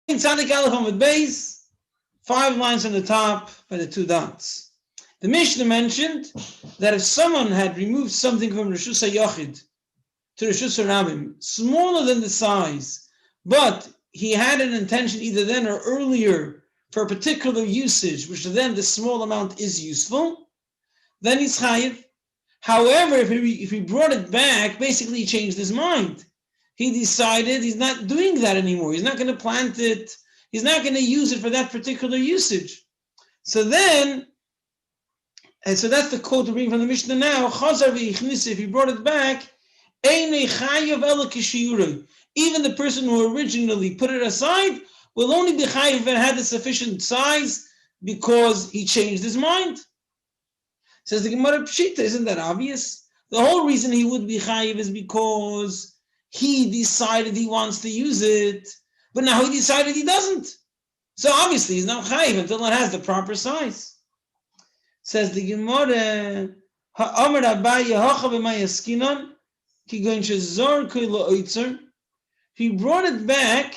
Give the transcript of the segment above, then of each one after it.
Tzadik Aleph Amud Beis, 5 lines on the top by the 2 dots. The Mishnah mentioned that if someone had removed something from Reshus HaYachid to Reshus HaRabim, smaller than the size, but he had an intention either then or earlier for a particular usage, which then the small amount is useful, then he's chayiv. However, if he brought it back, basically he changed his mind. He decided he's not doing that anymore. He's not going to plant it. He's not going to use it for that particular usage. So then, and so that's the quote we're reading from the Mishnah now. If he brought it back, even the person who originally put it aside will only be chayiv if it had a sufficient size because he changed his mind. Says the Gemara Pshita, isn't that obvious? The whole reason he would be chayiv is because he decided he wants to use it, but now he decided he doesn't. So obviously he's not chayiv until it has the proper size. Says the Gemara, Ha'amar Rabbi Yehocha b'mayaskinon ki goin shezor koi lo'oitzer. He brought it back.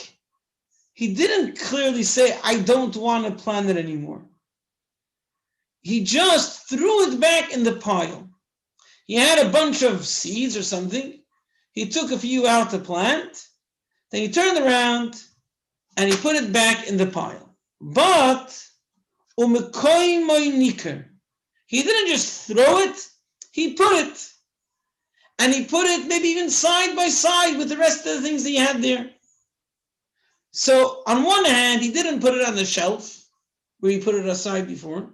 He didn't clearly say, I don't want to plant it anymore. He just threw it back in the pile. He had a bunch of seeds or something. He took a few out to plant. Then he turned around and he put it back in the pile. But he didn't just throw it, he put it. And he put it maybe even side by side with the rest of the things that he had there. So on one hand, he didn't put it on the shelf where he put it aside before.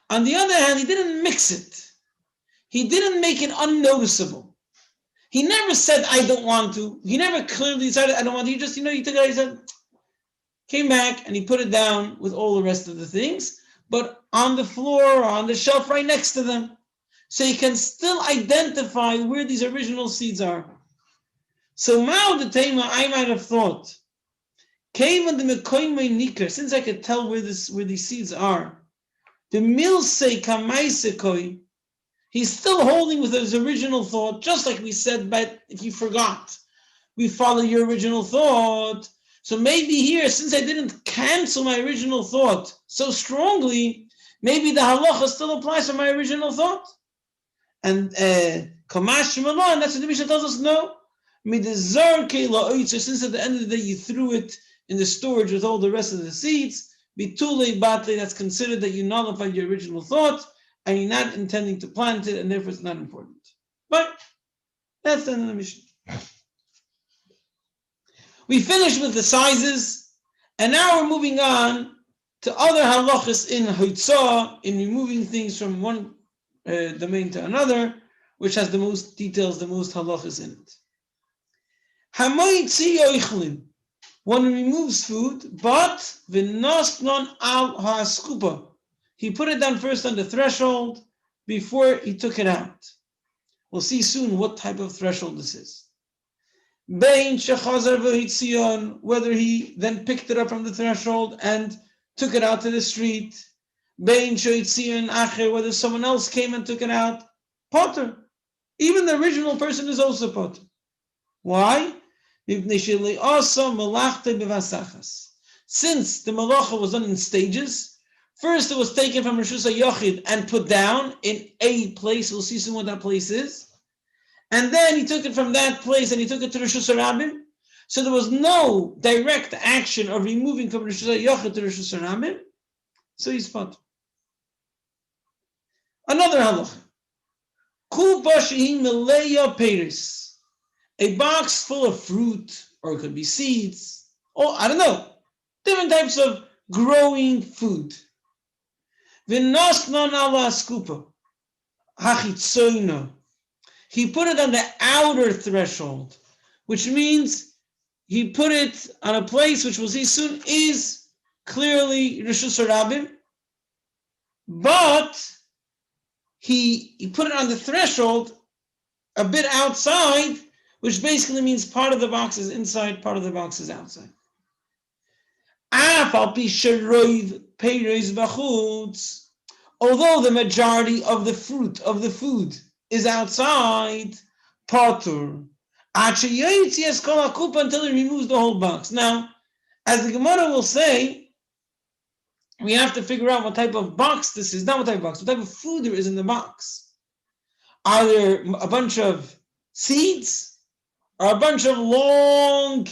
On the other hand, he didn't mix it. He didn't make it unnoticeable. He never said, I don't want to. He never clearly decided, I don't want to. He just, he took it out, he said, came back and he put it down with all the rest of the things, but on the floor or on the shelf right next to them. So you can still identify where these original seeds are. So Mao the Tema, I might have thought, since I could tell where these seeds are, the milsei kamaisekoi, he's still holding with his original thought, just like we said, but if you forgot, we follow your original thought. So maybe here, since I didn't cancel my original thought so strongly, maybe the halacha still applies to my original thought. And kamash shemalah, and that's what the Mishnah tells us, no. Since at the end of the day you threw it in the storage with all the rest of the seeds, bitulei batle, that's considered that you nullified your original thought, and you're not intending to plant it, and therefore it's not important. But that's the end of the Mishnah. We finished with the sizes, and now we're moving on to other halachas in hoitzah, in removing things from one domain to another, which has the most details, the most halachas in it. Hamoitzi yoichlin, one removes food, but v'nosnon al ha'askupa, he put it down first on the threshold before he took it out. We'll see soon what type of threshold this is. Bein shechazar v'hitzion, whether he then picked it up from the threshold and took it out to the street. Bein shoitzion acher, whether someone else came and took it out. Potter. Even the original person is also potter. Why? Since the malacha was done in stages, first it was taken from Reshus HaYachid and put down in a place. We'll see soon what that place is. And then he took it from that place and he took it to Reshus HaRabim. So there was no direct action of removing from Reshus HaYachid to Reshus HaRabim. So he's potter. Another halacha. Kupa shehi meleya peiris. A box full of fruit, or it could be seeds, or I don't know, different types of growing food. V'nosnon ala skupa hachitzoino. He put it on the outer threshold, which means he put it on a place which we'll see soon is clearly Reshus HaRabim, but he put it on the threshold a bit outside, which basically means part of the box is inside, part of the box is outside. Although the majority of the fruit, of the food, is outside, potter, until he removes the whole box. Now, As the Gemara will say, we have to figure out what type of box this is, not what type of box, what type of food there is in the box. Are there a bunch of seeds or a bunch of long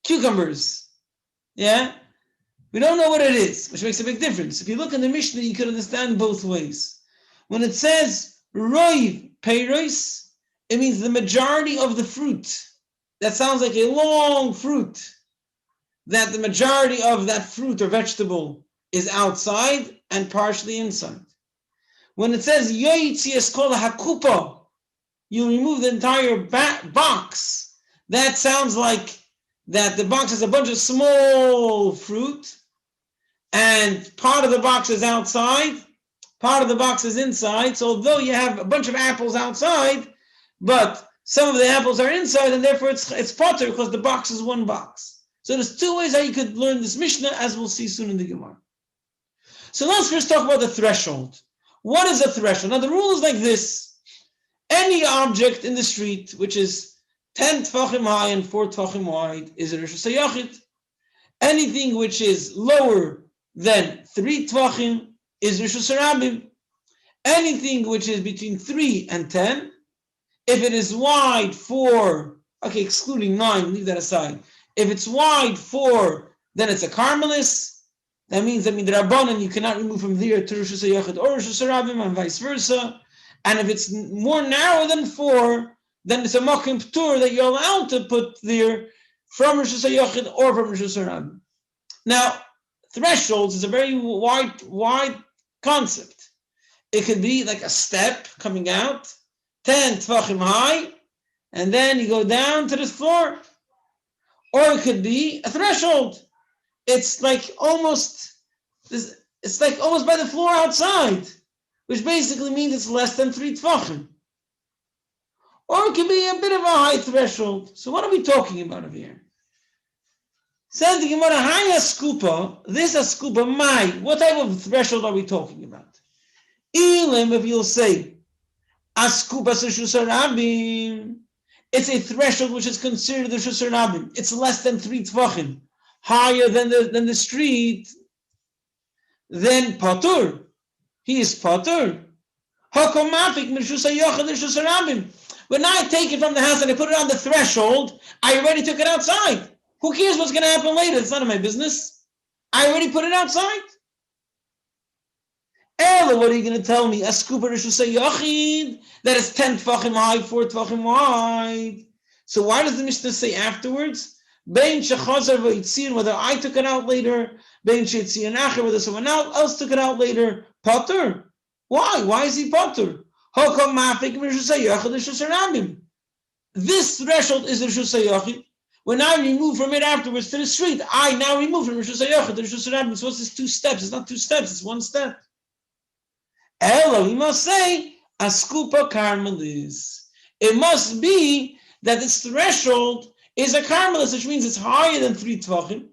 cucumbers? Yeah? We don't know what it is, which makes a big difference. If you look in the Mishnah, you can understand both ways. When it says roiv peiros, it means the majority of the fruit. That sounds like a long fruit. That the majority of that fruit or vegetable is outside and partially inside. When it says yoyitzi eskola hakupa, you remove the entire box. That sounds like that the box has a bunch of small fruit, and part of the box is outside, part of the box is inside. So although you have a bunch of apples outside, but some of the apples are inside, and therefore it's potter because the box is one box. So there's two ways how you could learn this Mishnah, as we'll see soon in the Gemara. So let's first talk about the threshold. What is a threshold? Now the rule is like this. Any object in the street which is 10 tfachim high and 4 tfachim wide is a Rishus HaYachid. Anything which is lower than 3 tvachim is Rishus HaRabim. Anything which is between 3 and 10, if it is wide for, excluding 9, leave that aside. If it's wide for, then it's a Carmelis. That means the Rabbanan you cannot remove from there to Rishus HaYachid or Rishus HaRabim and vice versa. And if it's more narrow than 4, then it's a Makim Ptur that you're allowed to put there from Rishus HaYachid or from Rishus HaRabim. Now, thresholds is a very wide concept. It could be like a step coming out, 10 tvachim high, and then you go down to the floor. Or it could be a threshold. It's like almost by the floor outside, which basically means it's less than 3 tvachim. Or it could be a bit of a high threshold. So what are we talking about over here? Says the Gemara, high askupa, this askupa, what type of threshold are we talking about? Elim, if you'll say, askupa Rishus HaRabim, it's a threshold which is considered the Rishus HaRabim. It's less than 3 tvachim, higher than the street. Then patur, he is patur. Hakomafik Rishus HaYachid Rishus HaRabim. When I take it from the house and I put it on the threshold, I already took it outside. Who cares what's going to happen later? It's none of my business. I already put it outside. Ella, what are you going to tell me? A scuba Rishus HaYachid that is 10 tvachim high, 4 tvachim wide. So why does the Mishnah say afterwards? Bein shechazar v'yitzir, whether I took it out later, bein sheyitzir nacher, whether someone else took it out later. Potter. Why? Why is he potter? Hakam mafik Rishus HaYachid Rishus HaRabim. This threshold is Rishus HaYachid. When I remove from it afterwards to the street, I now remove from Rishus HaYachid to Rishus HaRabim. So what's this 2 steps? It's not 2 steps, it's 1 step. Ella, we must say, askupa carmelis. It must be that this threshold is a carmelis, which means it's higher than 3 tvachim,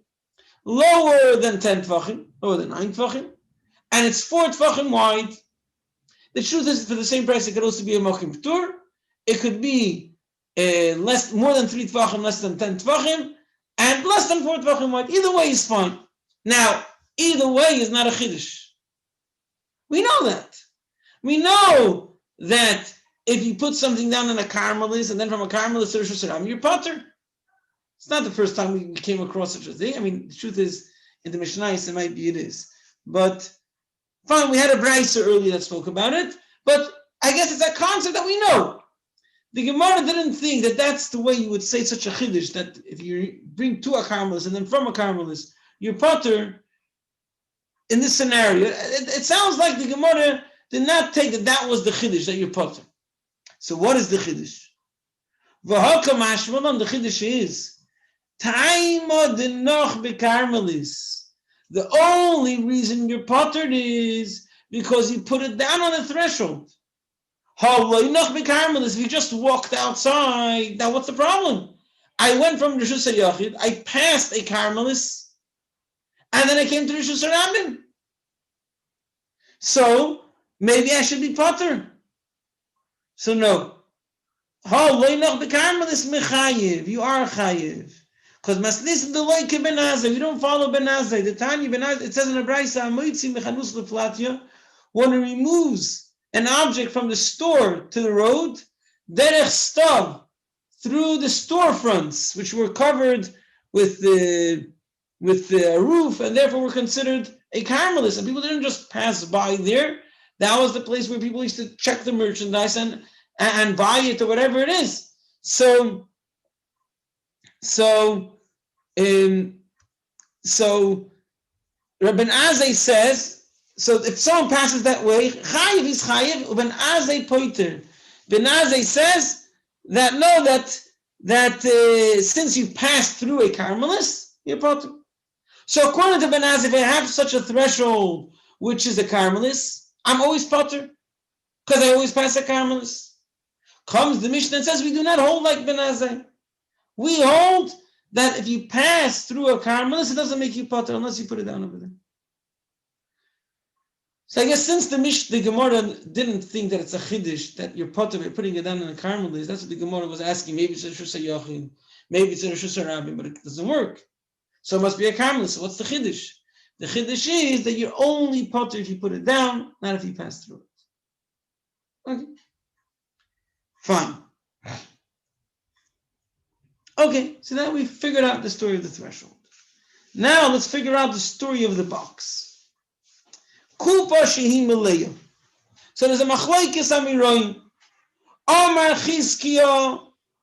lower than 10 tvachim, lower than 9 tvachim, and it's 4 tvachim wide. The truth is, for the same price, it could also be a mokim ptur. It could be more than 3 tvachim, less than 10 tvachim, and less than 4 tvachim wide. Either way is fine. Now, either way is not a chiddush. We know that. We know that if you put something down in a carmelis and then from a carmelis to Rishus HaRabim, you're potter. It's not the first time we came across such a thing. I mean, the truth is, in the Mishnayos, it might be it is. But fine, we had a brayser earlier that spoke about it, but I guess it's a concept that we know. The Gemara didn't think that that's the way you would say such a chiddush, that if you bring to a carmelis and then from a carmelis, you're potter. In this scenario, it sounds like the Gemara did not take that was the chiddush, that you're potter. So what is the chiddush? V'haka mashmalan, the chiddush is Taima denoch bekarmelis. The only reason you're pottered is because you put it down on the threshold. If you just walked outside, now what's the problem? I went from Rishus HaYachid, I passed a carmelis, and then I came to Rishus HaRabim. So maybe I should be potter. So no. You are chayiv. Because masnis the like ben azay, we don't follow ben azay. The Tanya ben azay, it says in the Braysa, amoitzi mechanus leflatya, one who removes an object from the store to the road, derech stav, through the storefronts, which were covered with the roof, and therefore were considered a Carmelist. And people didn't just pass by there. That was the place where people used to check the merchandise and buy it or whatever it is. So Rabbi Azay says, so if someone passes that way, chayiv is chayiv, Rabbi Azay poiter. Ben Azay says that no, that since you passed through a Carmelist, you're potter. So according to Ben Azay, if I have such a threshold, which is a Carmelist, I'm always potter, because I always pass a Carmelist. Comes the Mishnah and says we do not hold like Ben Azay. We hold that if you pass through a Carmelist, it doesn't make you potter unless you put it down over there. So I guess since the Gemara didn't think that it's a chiddush that you're potter by putting it down in a Carmelist, that's what the Gemara was asking. Maybe it's a Rosh Hashanah, maybe it's a Rosh Hashanah, but it doesn't work. So it must be a Carmelist. So what's the chiddush? The chiddush is that you're only potter if you put it down, not if you pass through it. Okay. Fine. Okay, so now we've figured out the story of the threshold. Now let's figure out the story of the box. Kupa shehi meleya. So there's a machlokes amiroim. Amar Chizkiya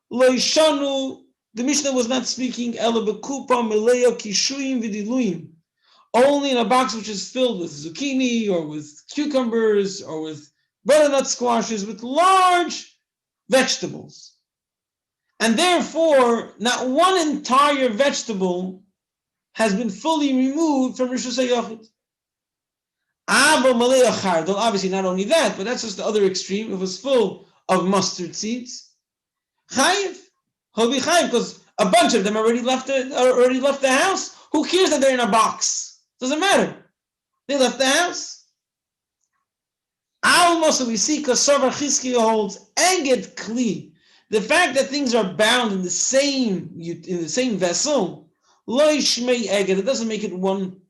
lo yishanu. The Mishnah was not speaking ela bekupa meleya kishuyim v'diluim. Only in a box which is filled with zucchini or with cucumbers or with butternut squashes, with large vegetables. And therefore, not one entire vegetable has been fully removed from Rosh Hashanah. Obviously, not only that, but that's just the other extreme. It was full of mustard seeds. Chayiv, he'll be chayiv because a bunch of them already left the house. Who cares that they're in a box? Doesn't matter. They left the house. Also, we see because Sarvar Chizkiya holds eged kli. The fact that things are bound in the same vessel, lo yishmei eged, it doesn't make it one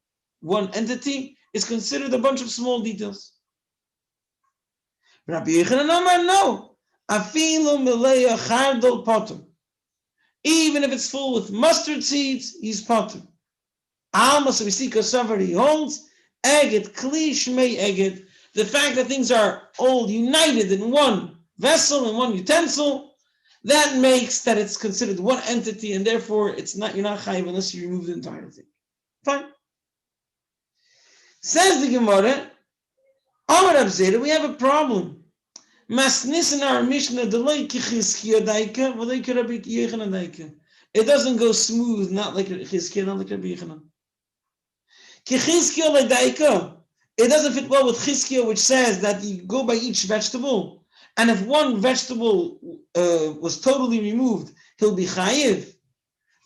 entity. It's considered a bunch of small details. Rabbi Yochanan Amar, no. Afilu meleya chardol potter. Even if it's full with mustard seeds, he's potter. Alma, so we see Kosovar, he holds eged kli shmei eged. The fact that things are all united in one vessel and one utensil, that makes that it's considered one entity, and therefore you're not chayiv unless you remove the entire thing. Fine. Says the Gemara, Amar Rav Zera, we have a problem. Masnis in our Mishnah, it doesn't go smooth, not like Chizkiya, not like Rabbi Yochanan. It doesn't fit well with Chizkiya, which says that you go by each vegetable, and if one vegetable was totally removed, he'll be chayiv.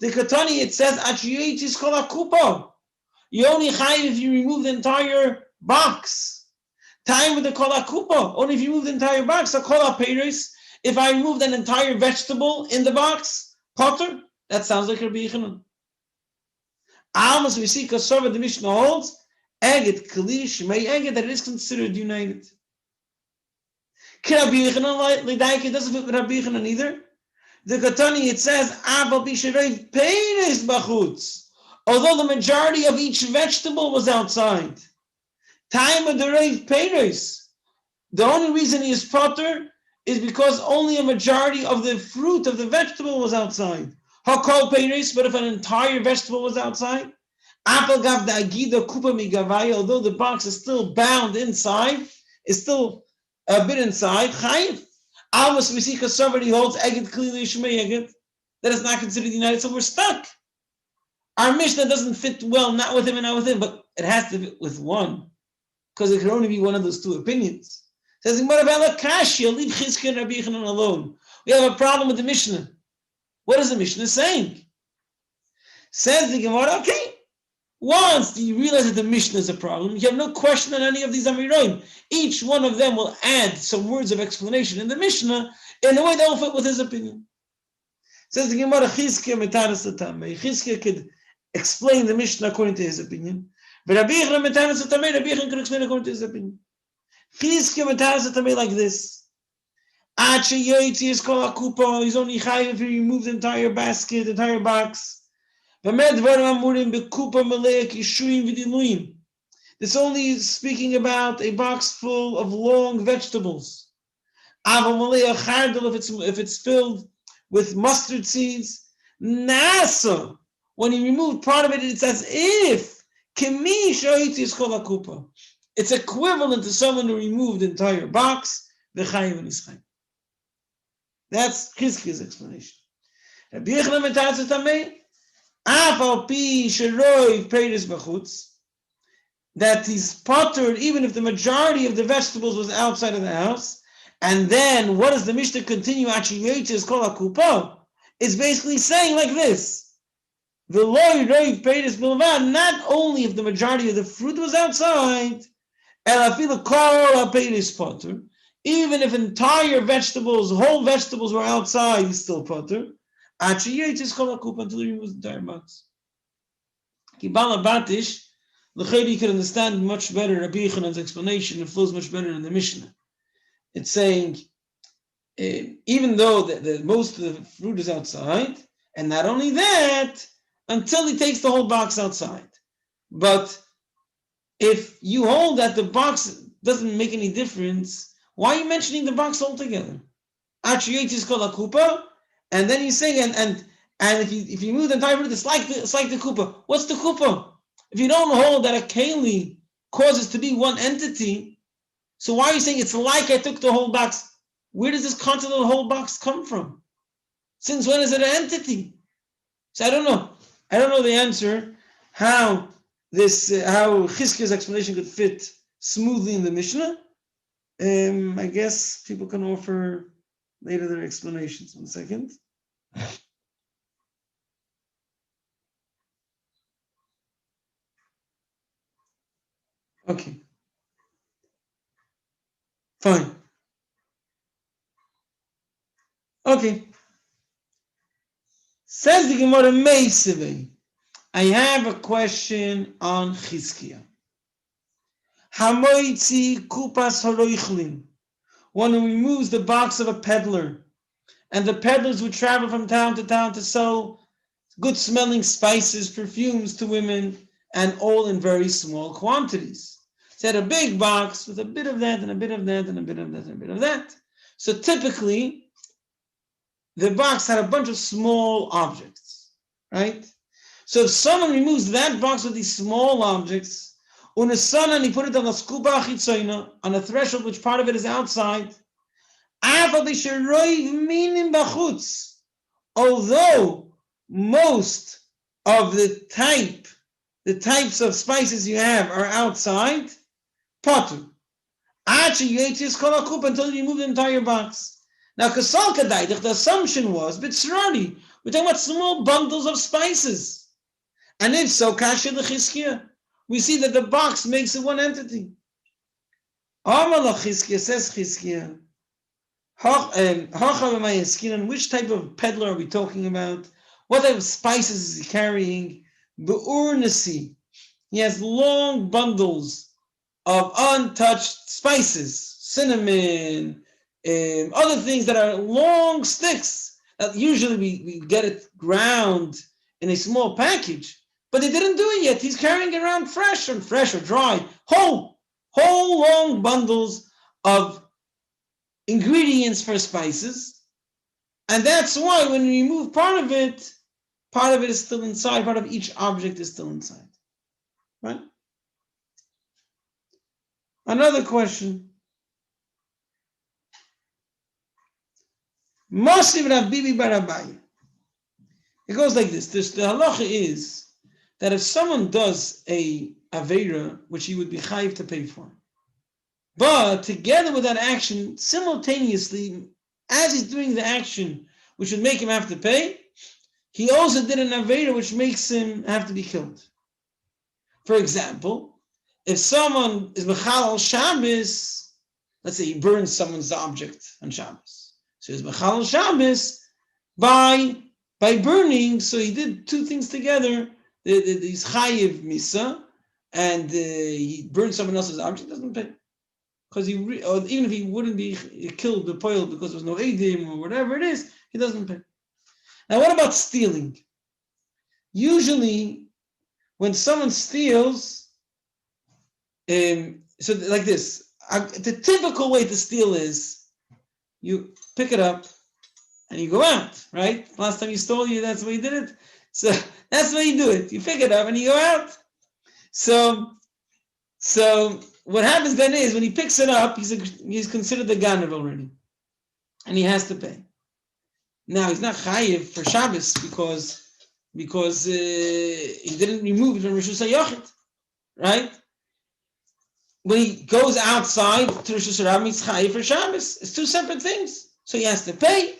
The Katani, it says, Achiyeitis kol akupa. You only chayiv if you remove the entire box. Time with the kol akupa, only if you remove the entire box. So kol apeiros, if I removed an entire vegetable in the box, potter, that sounds like Rabbi Yochanan. Almost we see Kosovar, the Mishnah holds, eged kli shmei eged, that it is considered united. Rabbi Yochanan, it doesn't fit with Rabbi Yochanan either. The Katani, it says, Abal bisharei peiros bachutz. Although the majority of each vegetable was outside. Time of the Reiv Peiros. The only reason he is potter is because only a majority of the fruit of the vegetable was outside. Hakol Peiros, but if an entire vegetable was outside, Apel gav the agida kupa migavaya, although the box is still bound inside, is still a bit inside, chayiv. Almost we see because somebody holds eged klili shmei eged, that is not considered united, so we're stuck. Our Mishnah doesn't fit well, not with him and not with him, but it has to fit with one, because it can only be one of those two opinions. It says, leave Chizkiya and Rabbi Yochanan alone. We have a problem with the Mishnah. What is the Mishnah saying? Says the Gemara, okay, once you realize that the Mishnah is a problem, you have no question on any of these Amiroim. Each one of them will add some words of explanation in the Mishnah in a way that will fit with his opinion. Says the Gemara, Chizkiya metaras l'tamei. Chizkiya could explain the Mishnah according to his opinion. But Rabbi Yechon metaras l'tamei, Rabbi Yechon could explain according to his opinion. Chizkiya metaras l'tamei like this. Ache yoytzi is kol akupa. He's only chayiv if he removes the entire basket, the entire box. This only is speaking about a box full of long vegetables. If it's filled with mustard seeds, nasa, when he removed part of it, it's as if it's equivalent to someone who removed the entire box. That's Chizkiya's explanation. That he's pottered even if the majority of the vegetables was outside of the house. And then what does the Mishnah continue? It's basically saying like this. Not only if the majority of the fruit was outside, even if entire vegetables, whole vegetables were outside, he's still potter. Until he removes the entire box. Kibala Batish, you can understand much better Rabbi Yechanan's explanation. It flows much better in the Mishnah. It's saying, even though the most of the fruit is outside, and not only that, until he takes the whole box outside. But if you hold that the box doesn't make any difference, why are you mentioning the box altogether? And then he's saying, and if you move the entire fruit, it's like the kupa. What's the kupa? If you don't hold that a keli causes to be one entity, so why are you saying it's like I took the whole box? Where does this concept of the whole box come from? Since when is it an entity? So I don't know. I don't know the answer how Chizkiya's explanation could fit smoothly in the Mishnah. I guess people can offer later their explanations. 1 second. Okay. Fine. Okay. Says the Gemara Meisevei. I have a question on Chizkiya. Hamoitzi kupas horoichlin. One who removes the box of a peddler, and the peddlers would travel from town to sell good-smelling spices, perfumes to women, and all in very small quantities. So had a big box with a bit of that, and a bit of that, and a bit of that, and a bit of that. So typically, the box had a bunch of small objects, right? So if someone removes that box with these small objects, and he put it on a skuba chitzoina, on a threshold which part of it is outside, although most of the types of spices you have are outside, potter. Until you remove the entire box. Now, kasal kadaydich, the assumption was, bitzrari, we're talking about small bundles of spices. And if so, kasha the Chizkiya, we see that the box makes it one entity. Amala Chizkiya, says Chizkiya, which type of peddler are we talking about? What type of spices is he carrying? Be'urnasi, he has long bundles of untouched spices, cinnamon, other things that are long sticks that usually we get it ground in a small package, but he didn't do it yet. He's carrying it around fresh or dry, whole long bundles of ingredients for spices, and that's why when you remove part of it is still inside, part of each object is still inside, right? Another question. Masiv Rav Bibi Barabai. It goes like this. The halacha is that if someone does a aveira, which he would be chayiv to pay for, but together with that action, simultaneously, as he's doing the action, which would make him have to pay, he also did an aveira which makes him have to be killed. For example, if someone is mechal Shabbos, let's say he burns someone's object on Shabbos. So he's mechal Shabbos by By burning, so he did two things together. He's chayiv misa, and he burned someone else's object, doesn't pay. Because or even if he wouldn't be killed the poil because there's no edim or whatever it is, he doesn't pay. Now, what about stealing? Usually, when someone steals, so like this, the typical way to steal is you pick it up and you go out, right? Last time you stole, that's the way you did it. So that's the way you do it. You pick it up and you go out. So what happens then is when he picks it up, he's considered the ganav already, and he has to pay. Now he's not chayiv for Shabbos because he didn't remove it from Rishus HaYochid, right? When he goes outside to Rishus HaRabbi, he's chayiv for Shabbos. It's two separate things, so he has to pay,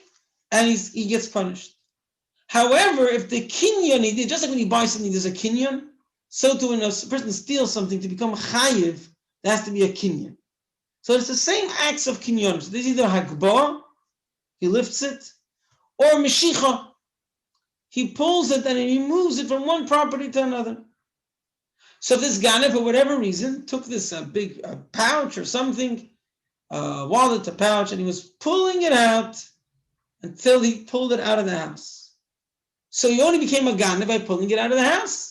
and he gets punished. However, if the kinyan he did, just like when you buy something, there's a kinyan. So too, when a person steals something to become chayiv, there has to be a kinyan. So it's the same acts of kinyan. So there's either hagbah, he lifts it, or meshicha, he pulls it and he moves it from one property to another. So this ganav, for whatever reason, took this big pouch or something, wallet, a pouch, and he was pulling it out until he pulled it out of the house. So he only became a ganav by pulling it out of the house.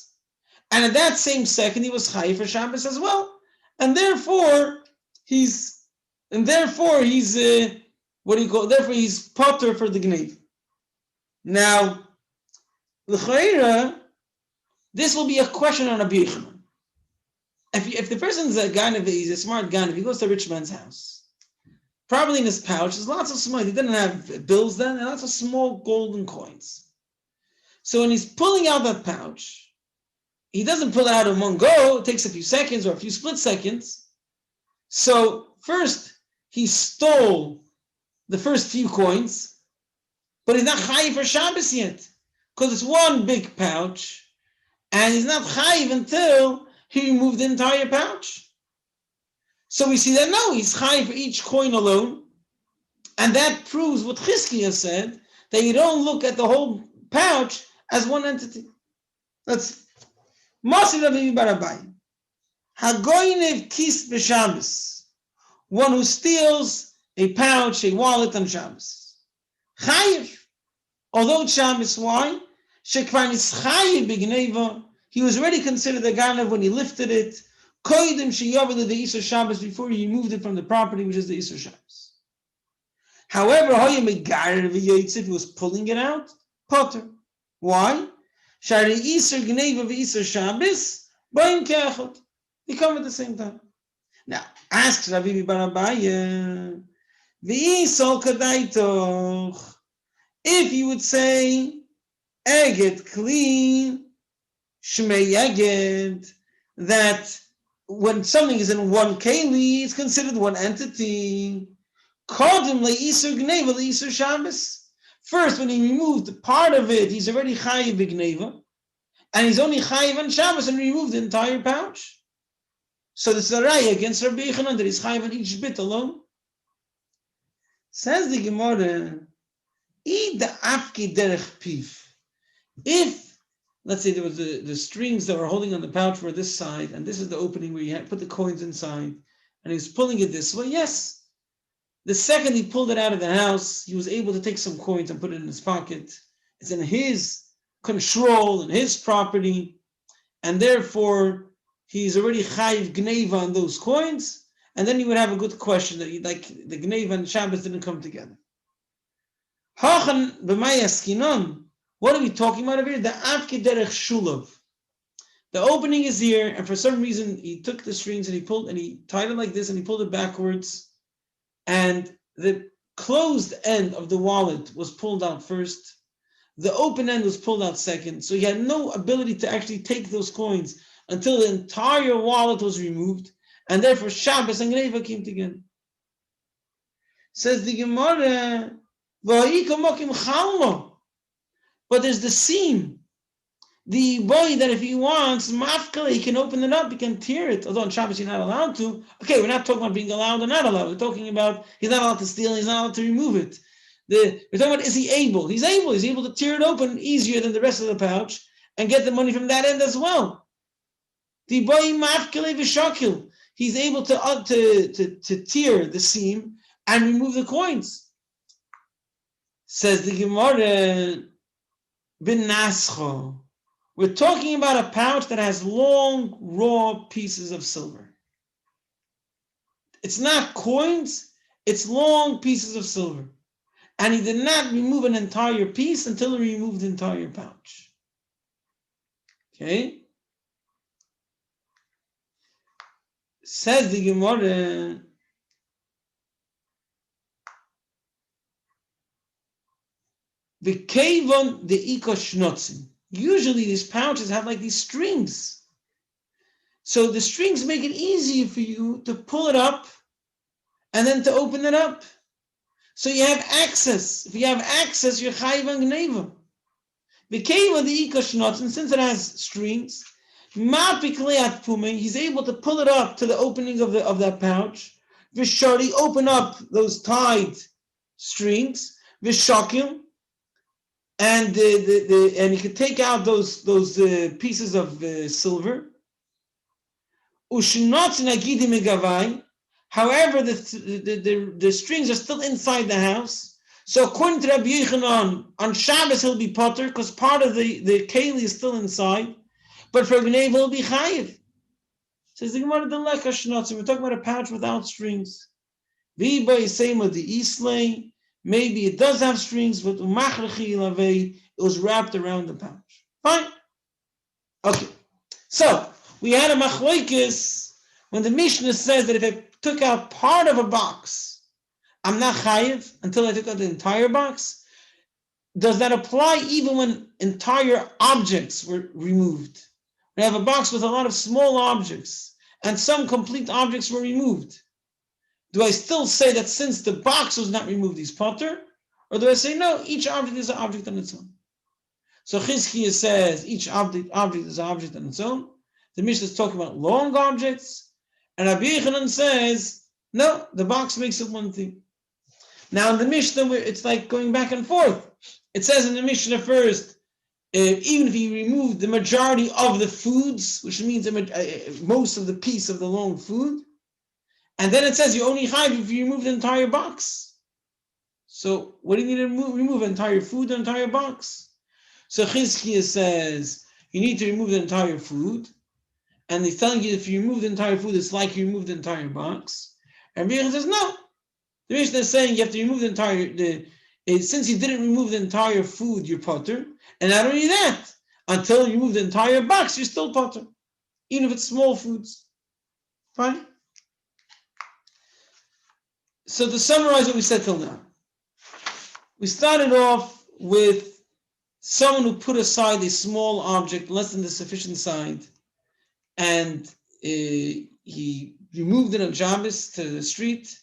And at that same second, he was chayiv for Shabbos as well, and therefore he's Therefore he's potter for the gneiv. Now, l'chayra, this will be a question on Rabbi Yochanan. If the person's a ganav, he's a smart ganav, he goes to a rich man's house. Probably in his pouch, there's lots of small. He didn't have bills then, and lots of small golden coins. So when he's pulling out that pouch, he doesn't pull it out in one go. It takes a few seconds or a few split seconds. So first, he stole the first few coins, but he's not chayiv for Shabbos yet, because it's one big pouch, and he's not chayiv until he removed the entire pouch. So we see that no, he's chayiv for each coin alone, and that proves what Chizkiah said, that you don't look at the whole pouch as one entity. That's Masir Rabbi Rabbi. Hagoynev kis b'Shabbos, one who steals a pouch, a wallet on Shabbos. Chayiv, although it's Shabbos, why? Shekvar is chayiv b'gneva. He was already considered a ganav when he lifted it. Koydim sheyavel the Isur Shabbos, before he removed it from the property, which is the Isur Shabbos. However, if he was pulling it out, potter. Why? Shari Isur gneva v'Isur Shabbos, b'im ke'echad. They come at the same time. Now, asks Rabbi Bar Abaye, v'isol kadaitoch, if you would say, eget clean, shmei eget, that when something is in one keli, it's considered one entity. Kodim le'isur gneva le'isur Shabbos. First, when he removed part of it, he's already chayiv b'gneva, and he's only chayiv on Shabbos and removed the entire pouch. So this is a raya against Rabbi Yochanan that he's chayiv on each bit alone. Says the Gemara, ida afki derech piv. If, let's say there was the strings that were holding on the pouch were this side, and this is the opening where you had put the coins inside, and he was pulling it this way, yes. The second he pulled it out of the house, he was able to take some coins and put it in his pocket. It's in his control, in his property, and therefore he's already chayiv gneva on those coins, and then you would have a good question that like the gneva and Shabbos didn't come together. Hachan b'mayaskinon. What are we talking about over here? The avke derech shulav. The opening is here, and for some reason he took the strings and he tied it like this and he pulled it backwards, and the closed end of the wallet was pulled out first. The open end was pulled out second. So he had no ability to actually take those coins until the entire wallet was removed, and therefore Shabbos and Gneva came together. Says the Gemara, but there's the seam. The boy that if he wants, mafkala, he can open it up, he can tear it. Although on Shabbos you're not allowed to. Okay, we're not talking about being allowed or not allowed. We're talking about he's not allowed to steal, he's not allowed to remove it. We're talking about, is he able? He's able. He's able to tear it open easier than the rest of the pouch and get the money from that end as well. He's able to tear the seam and remove the coins. Says the Gemara, bin nascho. We're talking about a pouch that has long, raw pieces of silver. It's not coins, it's long pieces of silver. And he did not remove an entire piece until he removed the entire pouch. Okay? Says the Gemara, the kevon the ikoshnotzin. Usually these pouches have like these strings. So the strings make it easier for you to pull it up and then to open it up. So you have access. If you have access, you're chayiv on gneva. The kevon the ikoshnotzin, since it has strings, he's able to pull it up to the opening of that pouch. Vishari, open up those tied strings. Vishakim, and and he could take out those pieces of silver. However, the strings are still inside the house. So according to Rabbi Yochanan, on Shabbos he'll be potter because part of the keli is still inside. But for Gneva he'll be chayiv. Says the Gemara, we're talking about a pouch without strings. Viba is same with the islay. Maybe it does have strings, but it was wrapped around the pouch. Fine. Okay. So we had a machloikis when the Mishnah says that if I took out part of a box, I'm not chayiv until I took out the entire box. Does that apply even when entire objects were removed? We have a box with a lot of small objects, and some complete objects were removed. Do I still say that since the box was not removed, he's potter? Or do I say, no, each object is an object on its own? So Chizkiah says each object is an object on its own. The Mishnah is talking about long objects. And Rabbi Yochanan says, no, the box makes it one thing. Now in the Mishnah, it's like going back and forth. It says in the Mishnah first, even if you remove the majority of the foods, which means most of the piece of the long food, and then it says you only chayiv if you remove the entire box. So what do you need to remove entire food, the entire box? So Chizkiah says you need to remove the entire food, and he's telling you if you remove the entire food, it's like you remove the entire box. And Rabbi says no. The Mishnah is saying you have to remove the entire. Since you didn't remove the entire food, you're potter, and not only that, until you remove the entire box, you're still potter, even if it's small foods. Fine. So to summarize what we said till now, we started off with someone who put aside a small object less than the sufficient size, and he removed it on Shabbos to the street,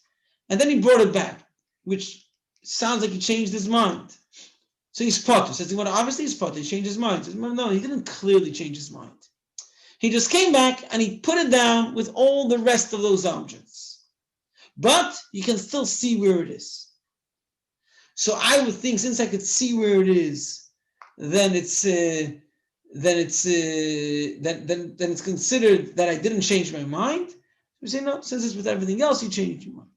and then he brought it back, which sounds like he changed his mind. So he's potter. Says, well, obviously he's potter. He changed his mind. Says, no, he didn't clearly change his mind. He just came back and he put it down with all the rest of those objects. But you can still see where it is. So I would think, since I could see where it is, then it's considered that I didn't change my mind. We say no, since it's with everything else, you changed your mind.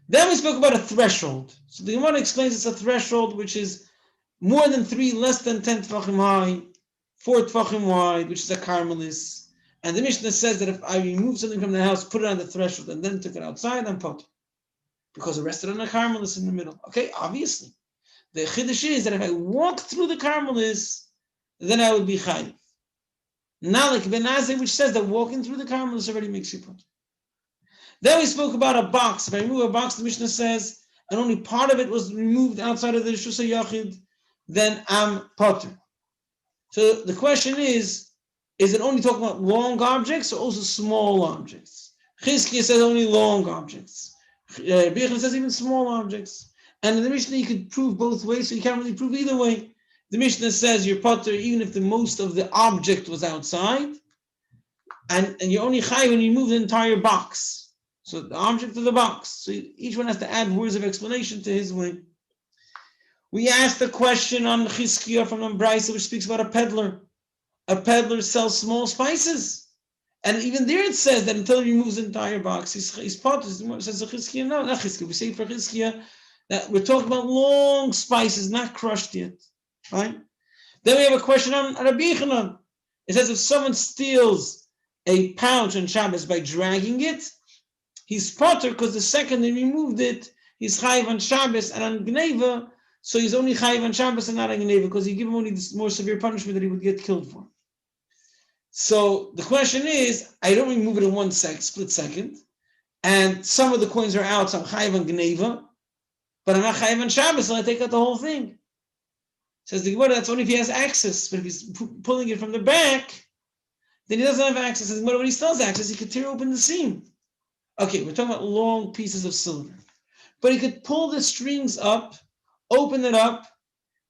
Then we spoke about a threshold. So the Gemara explains it's a threshold which is more than 3, less than 10 tvachim high, 4 tvachim wide, which is a carmelis. And the Mishnah says that if I remove something from the house, put it on the threshold, and then took it outside, I'm potter, because it rested on a carmelis in the middle. Okay, obviously. The chiddush is that if I walk through the carmelis, then I would be chayiv. Not like Ben Azai, which says that walking through the carmelis already makes you potter. Then we spoke about a box. If I remove a box, the Mishnah says, and only part of it was removed outside of the Rishus HaYachid, then I'm potter. So the question is it only talking about long objects or also small objects? Chizkiah says only long objects. Bechel says even small objects. And in the Mishnah you could prove both ways, so you can't really prove either way. The Mishnah says you're potter even if the most of the object was outside, and you're only chayiv when you move the entire box. So the object of the box. So each one has to add words of explanation to his way. We asked a question on Chizkiah from the Brisa, which speaks about a peddler. A peddler sells small spices. And even there it says that until he removes the entire box, he's part. Says the Chizkiah, no, not Chizkiah. We say for Chizkiah that we're talking about long spices, not crushed yet. Right? Then we have a question on Rabbi Yochanan. It says if someone steals a pouch on Shabbos by dragging it, he's potter because the second he removed it, he's chayiv on Shabbos and on Gneva, so he's only chayiv on Shabbos and not on Gneva because he give him only this more severe punishment that he would get killed for. So the question is, I don't remove it in one split second, and some of the coins are out, so I'm chayiv on Gneva, but I'm not chayiv on Shabbos, so I take out the whole thing. Says the Gemara, that's only if he has access, but if he's pulling it from the back, then he doesn't have access. Says the Gemara, when he still has access, he could tear open the seam. Okay, we're talking about long pieces of silver. But he could pull the strings up, open it up,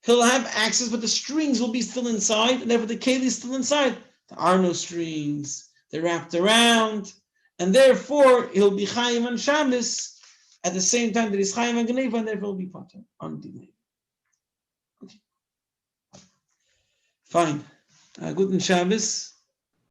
he'll have access, but the strings will be still inside, and therefore the keli is still inside. There are no strings, they're wrapped around, and therefore he'll be chayiv on Shabbos at the same time that he's chayiv on Gneva, and therefore he'll be potter on Gneva. Okay. Fine. Guten Shabbos.